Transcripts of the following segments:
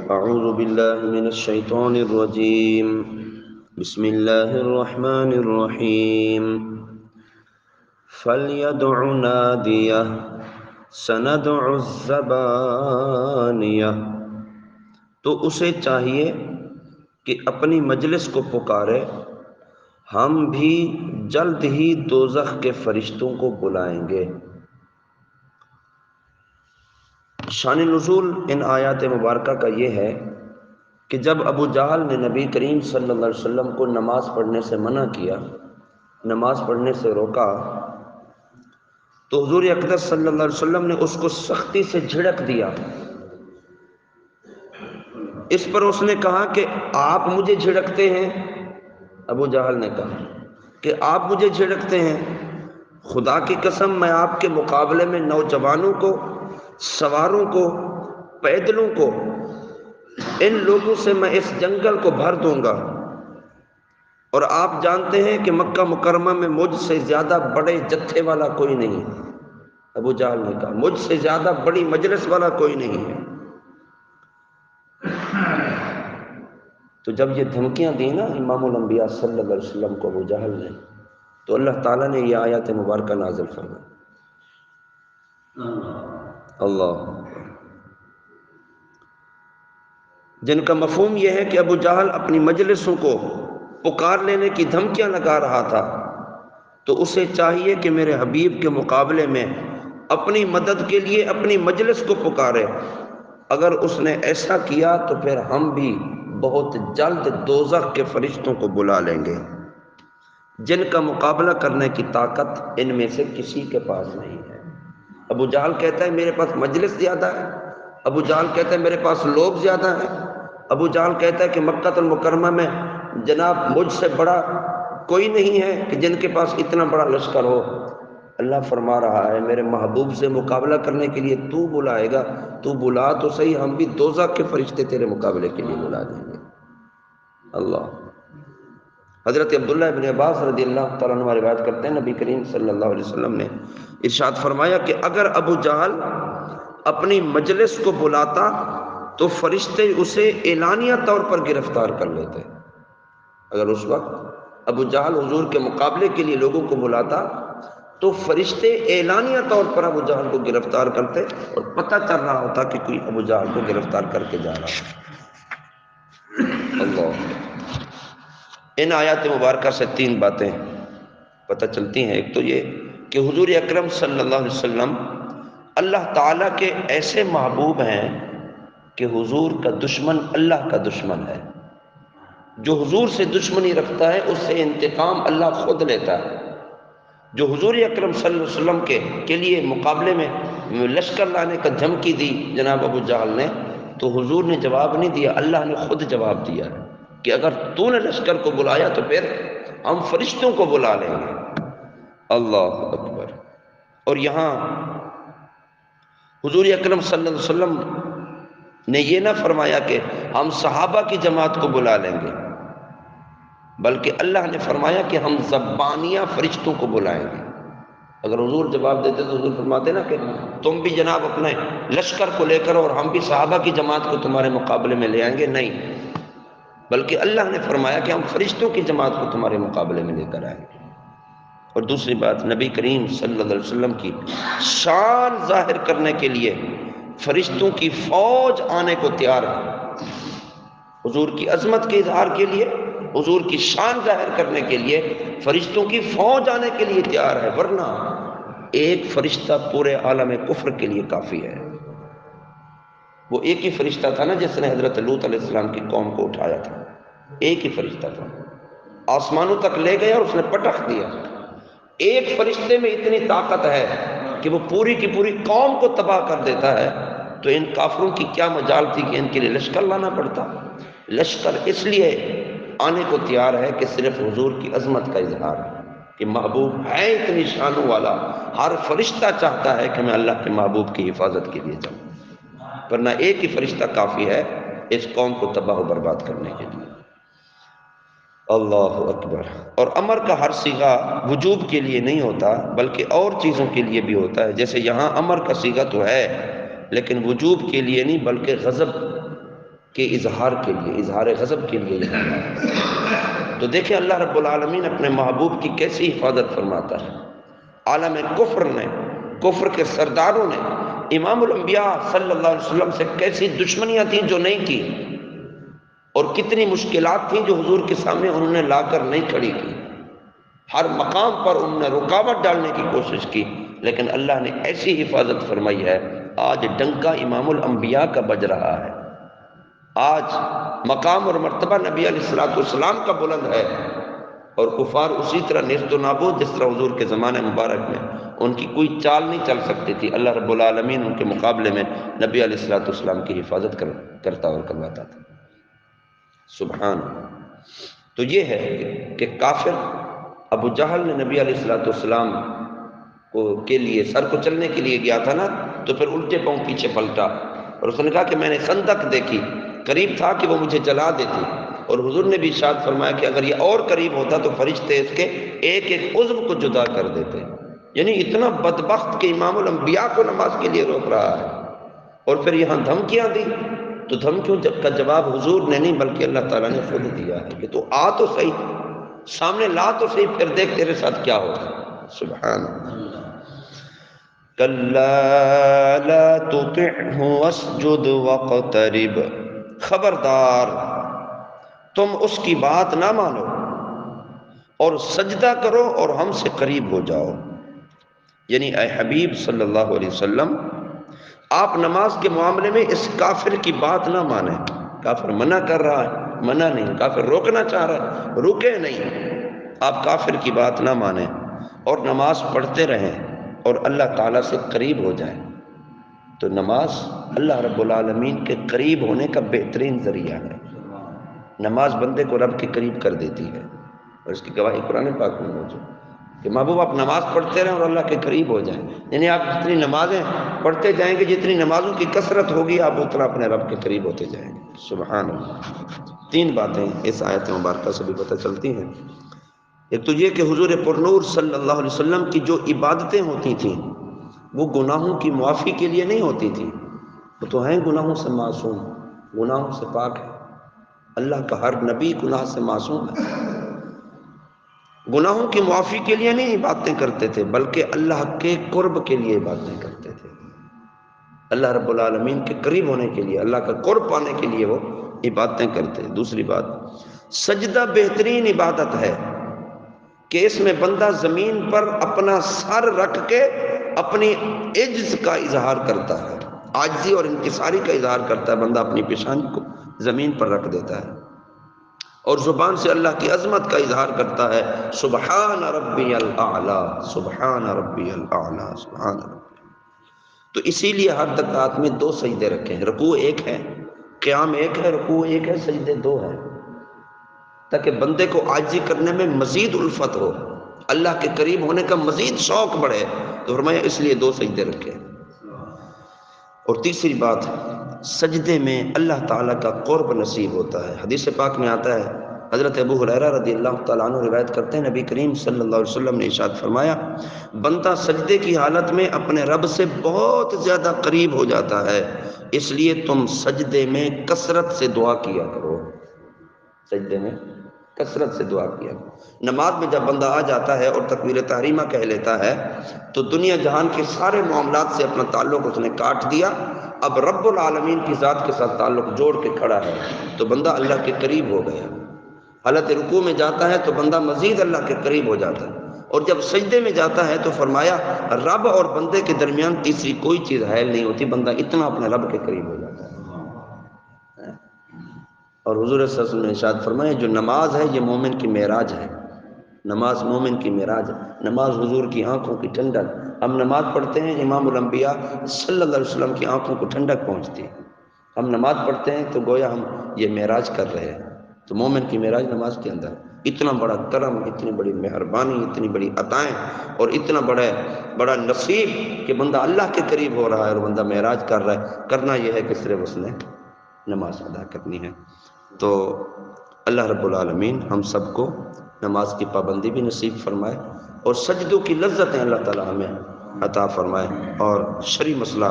اعوذ باللہ من الشیطان الرجیم بسم اللہ الرحمن الرحیم فَلْيَدْعُ نَادِيَهُ سَنَدْعُ الزَّبَانِيَةَ، تو اسے چاہیے کہ اپنی مجلس کو پکارے، ہم بھی جلد ہی دوزخ کے فرشتوں کو بلائیں گے۔ شان نزول ان آیات مبارکہ کا یہ ہے کہ جب ابو جہل نے نبی کریم صلی اللہ علیہ وسلم کو نماز پڑھنے سے منع کیا، نماز پڑھنے سے روکا، تو حضور اقدس صلی اللہ علیہ وسلم نے اس کو سختی سے جھڑک دیا۔ اس پر اس نے کہا کہ آپ مجھے جھڑکتے ہیں؟ ابو جہل نے کہا کہ آپ مجھے جھڑکتے ہیں؟ خدا کی قسم میں آپ کے مقابلے میں نوجوانوں کو، سواروں کو، پیدلوں کو، ان لوگوں سے میں اس جنگل کو بھر دوں گا، اور آپ جانتے ہیں کہ مکہ مکرمہ میں مجھ سے زیادہ بڑے جتھے والا کوئی نہیں۔ ابو جہل نے کہا مجھ سے زیادہ بڑی مجلس والا کوئی نہیں ہے۔ تو جب یہ دھمکیاں دی نا امام الانبیاء صلی اللہ علیہ وسلم کو ابو جہل نے، تو اللہ تعالیٰ نے یہ آیات مبارکہ نازل فرمائی۔ اللہ، جن کا مفہوم یہ ہے کہ ابو جہل اپنی مجلسوں کو پکار لینے کی دھمکیاں لگا رہا تھا، تو اسے چاہیے کہ میرے حبیب کے مقابلے میں اپنی مدد کے لیے اپنی مجلس کو پکارے۔ اگر اس نے ایسا کیا تو پھر ہم بھی بہت جلد دوزخ کے فرشتوں کو بلا لیں گے، جن کا مقابلہ کرنے کی طاقت ان میں سے کسی کے پاس نہیں ہے۔ ابو جہل کہتا ہے میرے پاس مجلس زیادہ ہے، ابو جہل کہتا ہے میرے پاس لوگ زیادہ ہیں، ابو جہل کہتا ہے کہ مکہ المکرمہ میں جناب مجھ سے بڑا کوئی نہیں ہے کہ جن کے پاس اتنا بڑا لشکر ہو۔ اللہ فرما رہا ہے میرے محبوب سے مقابلہ کرنے کے لیے تو بلائے گا، تو بلا تو صحیح، ہم بھی دوزخ کے فرشتے تیرے مقابلے کے لیے بلا دیں گے۔ اللہ، حضرت عبداللہ ابن عباس رضی اللہ تعالیٰ عنہ روایت کرتے ہیں نبی کریم صلی اللہ علیہ وسلم نے ارشاد فرمایا کہ اگر ابو جہل اپنی مجلس کو بلاتا تو فرشتے اسے اعلانیہ طور پر گرفتار کر لیتے۔ اگر اس وقت ابو جہل حضور کے مقابلے کے لیے لوگوں کو بلاتا تو فرشتے اعلانیہ طور پر ابو جہل کو گرفتار کرتے، اور پتہ چل رہا ہوتا کہ کوئی ابو جہل کو گرفتار کر کے جا رہا ہے۔ اللہ، ان آیات مبارکہ سے تین باتیں پتہ چلتی ہیں۔ ایک تو یہ کہ حضور اکرم صلی اللہ علیہ وسلم اللہ تعالیٰ کے ایسے محبوب ہیں کہ حضور کا دشمن اللہ کا دشمن ہے۔ جو حضور سے دشمنی رکھتا ہے اس سے انتقام اللہ خود لیتا ہے۔ جو حضور اکرم صلی اللہ علیہ وسلم کے لیے مقابلے میں لشکر لانے کا دھمکی دی جناب ابو جہل نے، تو حضور نے جواب نہیں دیا، اللہ نے خود جواب دیا کہ اگر تو نے لشکر کو بلایا تو پھر ہم فرشتوں کو بلا لیں گے۔ اللہ اکبر۔ اور یہاں حضور اکرم صلی اللہ علیہ وسلم نے یہ نہ فرمایا کہ ہم صحابہ کی جماعت کو بلا لیں گے، بلکہ اللہ نے فرمایا کہ ہم زبانیہ فرشتوں کو بلائیں گے۔ اگر حضور جواب دیتے تو حضور فرماتے نا کہ تم بھی جناب اپنے لشکر کو لے کر اور ہم بھی صحابہ کی جماعت کو تمہارے مقابلے میں لے آئیں گے، نہیں، بلکہ اللہ نے فرمایا کہ ہم فرشتوں کی جماعت کو تمہارے مقابلے میں لے کر آئیں گے۔ اور دوسری بات، نبی کریم صلی اللہ علیہ وسلم کی شان ظاہر کرنے کے لیے فرشتوں کی فوج آنے کو تیار ہے۔ حضور کی عظمت کے اظہار کے لیے، حضور کی شان ظاہر کرنے کے لیے فرشتوں کی فوج آنے کے لیے تیار ہے، ورنہ ایک فرشتہ پورے عالم کفر کے لیے کافی ہے۔ وہ ایک ہی فرشتہ تھا نا جس نے حضرت لوط علیہ السلام کی قوم کو اٹھایا تھا، ایک ہی فرشتہ تھا، آسمانوں تک لے گیا اور اس نے پٹخ دیا۔ ایک فرشتے میں اتنی طاقت ہے کہ وہ پوری کی پوری قوم کو تباہ کر دیتا ہے، تو ان کافروں کی کیا مجال تھی کہ ان کے لیے لشکر لانا پڑتا۔ لشکر اس لیے آنے کو تیار ہے کہ صرف حضور کی عظمت کا اظہار ہے کہ محبوب ہے اتنی شانوں والا، ہر فرشتہ چاہتا ہے کہ میں اللہ کے محبوب کی حفاظت کے لیے جاؤں، ورنہ ایک ہی فرشتہ کافی ہے اس قوم کو تباہ و برباد کرنے کے لیے۔ اللہ اکبر۔ اور امر کا ہر صیغہ وجوب کے لیے نہیں ہوتا بلکہ اور چیزوں کے لیے بھی ہوتا ہے، جیسے یہاں امر کا صیغہ تو ہے لیکن وجوب کے لیے نہیں بلکہ غضب کہ اظہار کے لیے، اظہار غضب کے لیے یہاں آیا۔ تو دیکھیں اللہ رب العالمین اپنے محبوب کی کیسی حفاظت فرماتا ہے۔ عالم کفر نے، کفر کے سرداروں نے امام الانبیاء صلی اللہ علیہ وسلم سے کیسی دشمنیاں تھیں جو نہیں کی، اور کتنی مشکلات تھیں جو حضور کے سامنے انہوں نے لا کر نہیں کھڑی کی۔ ہر مقام پر انہوں نے رکاوٹ ڈالنے کی کوشش کی، لیکن اللہ نے ایسی حفاظت فرمائی ہے، آج ڈنکا امام الانبیاء کا بج رہا ہے، آج مقام اور مرتبہ نبی علیہ السلام کا بلند ہے، اور کفار اسی طرح نیست و نابود جس طرح حضور کے زمانے مبارک میں ان کی کوئی چال نہیں چل سکتی تھی، اللہ رب العالمین ان کے مقابلے میں نبی علیہ السلام کی حفاظت کرتا اور کرواتا تھا۔ سبحان۔ تو یہ ہے کہ کافر ابو جہل نے نبی علیہ السلام کے لیے سر کو چلنے کے لیے گیا تھا نا، تو پھر الٹے پاؤں پیچھے پلٹا، اور اس نے کہا کہ میں نے خندق دیکھی، قریب تھا کہ وہ مجھے جلا دیتی، اور حضور نے بھی ارشاد فرمایا کہ اگر یہ اور قریب ہوتا تو فرشتے اس کے ایک ایک عضو کو جدا کر دیتے۔ یعنی اتنا بدبخت کہ امام الانبیاء کو نماز کے لیے روک رہا ہے، اور پھر یہاں دھمکیاں دی، تو دھمکیوں کا جواب حضور نے نہیں بلکہ اللہ تعالیٰ نے خود دیا ہے کہ تو آ تو صحیح، سامنے لا تو صحیح، پھر دیکھ تیرے ساتھ کیا ہوگا۔ سبحان اللہ۔ کَلَّا لَا تُطِعْهُ وَاسْجُدْ وَاقْتَرِبْ، خبردار تم اس کی بات نہ مانو اور سجدہ کرو اور ہم سے قریب ہو جاؤ۔ یعنی اے حبیب صلی اللہ علیہ وسلم، آپ نماز کے معاملے میں اس کافر کی بات نہ مانیں۔ کافر منع کر رہا ہے، منع نہیں، کافر روکنا چاہ رہا ہے، رکے نہیں، آپ کافر کی بات نہ مانیں اور نماز پڑھتے رہیں اور اللہ تعالیٰ سے قریب ہو جائیں۔ تو نماز اللہ رب العالمین کے قریب ہونے کا بہترین ذریعہ ہے۔ نماز بندے کو رب کے قریب کر دیتی ہے، اور اس کی گواہی قرآن پاک میں موجود کہ محبوب آپ نماز پڑھتے رہیں اور اللہ کے قریب ہو جائیں۔ یعنی آپ جتنی نمازیں پڑھتے جائیں گے، جتنی نمازوں کی کثرت ہوگی، آپ اتنا اپنے رب کے قریب ہوتے جائیں گے۔ سبحان اللہ۔ تین باتیں اس آیت مبارکہ سے بھی پتہ چلتی ہیں۔ ایک تو یہ کہ حضور پرنور صلی اللہ علیہ وسلم کی جو عبادتیں ہوتی تھیں وہ گناہوں کی معافی کے لیے نہیں ہوتی تھیں، وہ تو ہیں گناہوں سے معصوم، گناہوں سے پاک ہے۔ اللہ کا ہر نبی گناہ سے معصوم ہے، گناہوں کی معافی کے لیے نہیں باتیں کرتے تھے بلکہ اللہ کے قرب کے لیے باتیں کرتے تھے، اللہ رب العالمین کے قریب ہونے کے لیے، اللہ کا قرب پانے کے لیے وہ عبادتیں کرتے۔ دوسری بات، سجدہ بہترین عبادت ہے کہ اس میں بندہ زمین پر اپنا سر رکھ کے اپنی عجز کا اظہار کرتا ہے، عاجزی اور انکساری کا اظہار کرتا ہے، بندہ اپنی پیشانی کو زمین پر رکھ دیتا ہے اور زبان سے اللہ کی عظمت کا اظہار کرتا ہے، سبحان ربی الاعلی، سبحان ربی الاعلی، سبحان ربی۔ تو اسی لیے ہر رکعت میں دو سجدے رکھے ہیں، رکوع ایک ہے، قیام ایک ہے، رکوع ایک ہے، سجدے دو ہیں، تاکہ بندے کو عاجزی کرنے میں مزید الفت ہو، اللہ کے قریب ہونے کا مزید شوق بڑھے، تو فرمایا اس لیے دو سجدے رکھے۔ اور تیسری بات، سجدے میں اللہ تعالیٰ کا قرب نصیب ہوتا ہے۔ حدیث پاک میں آتا ہے، حضرت ابو ہریرہ رضی اللہ تعالیٰ عنہ روایت کرتے ہیں، نبی کریم صلی اللہ علیہ وسلم نے ارشاد فرمایا، بندہ سجدے کی حالت میں اپنے رب سے بہت زیادہ قریب ہو جاتا ہے، اس لیے تم سجدے میں کثرت سے دعا کیا کرو، سجدے میں کثرت سے دعا کیا کرو۔ نماز میں جب بندہ آ جاتا ہے اور تکبیر تحریمہ کہہ لیتا ہے تو دنیا جہان کے سارے معاملات سے اپنا تعلق اس نے کاٹ دیا، اب رب العالمین کی ذات کے ساتھ تعلق جوڑ کے کھڑا ہے، تو بندہ اللہ کے قریب ہو گیا۔ حالت رکوع میں جاتا ہے تو بندہ مزید اللہ کے قریب ہو جاتا ہے، اور جب سجدے میں جاتا ہے تو فرمایا رب اور بندے کے درمیان تیسری کوئی چیز حائل نہیں ہوتی، بندہ اتنا اپنے رب کے قریب ہو جاتا ہے۔ اور حضور صلی اللہ علیہ وسلم نے ارشاد فرمایا، جو نماز ہے یہ مومن کی معراج ہے، نماز مومن کی معراج ہے، نماز حضور کی آنکھوں کی ٹھنڈک۔ ہم نماز پڑھتے ہیں، امام الانبیاء صلی اللہ علیہ وسلم کی آنکھوں کو ٹھنڈک پہنچتی ہے، ہم نماز پڑھتے ہیں تو گویا ہم یہ معراج کر رہے ہیں۔ تو مومن کی معراج نماز کے اندر، اتنا بڑا کرم، اتنی بڑی مہربانی، اتنی بڑی عطائیں اور اتنا بڑا نصیب کہ بندہ اللہ کے قریب ہو رہا ہے اور بندہ معراج کر رہا ہے۔ کرنا یہ ہے کہ صرف اس نے نماز ادا کرنی ہے۔ تو اللہ رب العالمین ہم سب کو نماز کی پابندی بھی نصیب فرمائے اور سجدوں کی لذتیں اللہ تعالی ہمیں عطا فرمائے، اور شرعی مسئلہ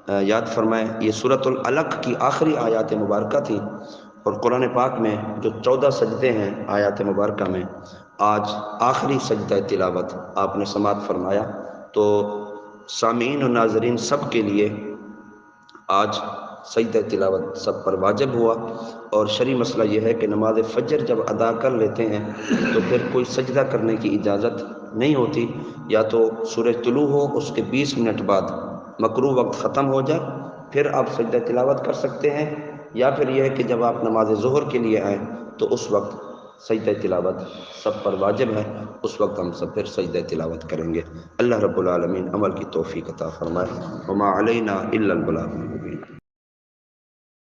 یاد فرمائیں یہ سورۃ العلق کی آخری آیات مبارکہ تھی، اور قرآن پاک میں جو 14 سجدے ہیں آیات مبارکہ میں، آج آخری سجدہ تلاوت آپ نے سماعت فرمایا، تو سامعین و ناظرین سب کے لیے آج سجدہ تلاوت سب پر واجب ہوا۔ اور شرعی مسئلہ یہ ہے کہ نماز فجر جب ادا کر لیتے ہیں تو پھر کوئی سجدہ کرنے کی اجازت نہیں ہوتی، یا تو سورج طلوع ہو اس کے 20 منٹ بعد مکروہ وقت ختم ہو جائے پھر آپ سجدہ تلاوت کر سکتے ہیں، یا پھر یہ ہے کہ جب آپ نماز ظہر کے لیے آئیں تو اس وقت سجدہ تلاوت سب پر واجب ہے، اس وقت ہم سب پھر سجدہ تلاوت کریں گے۔ اللہ رب العالمین عمل کی توفیق عطا فرمائے۔ وما علینا الا البلاغ المبین۔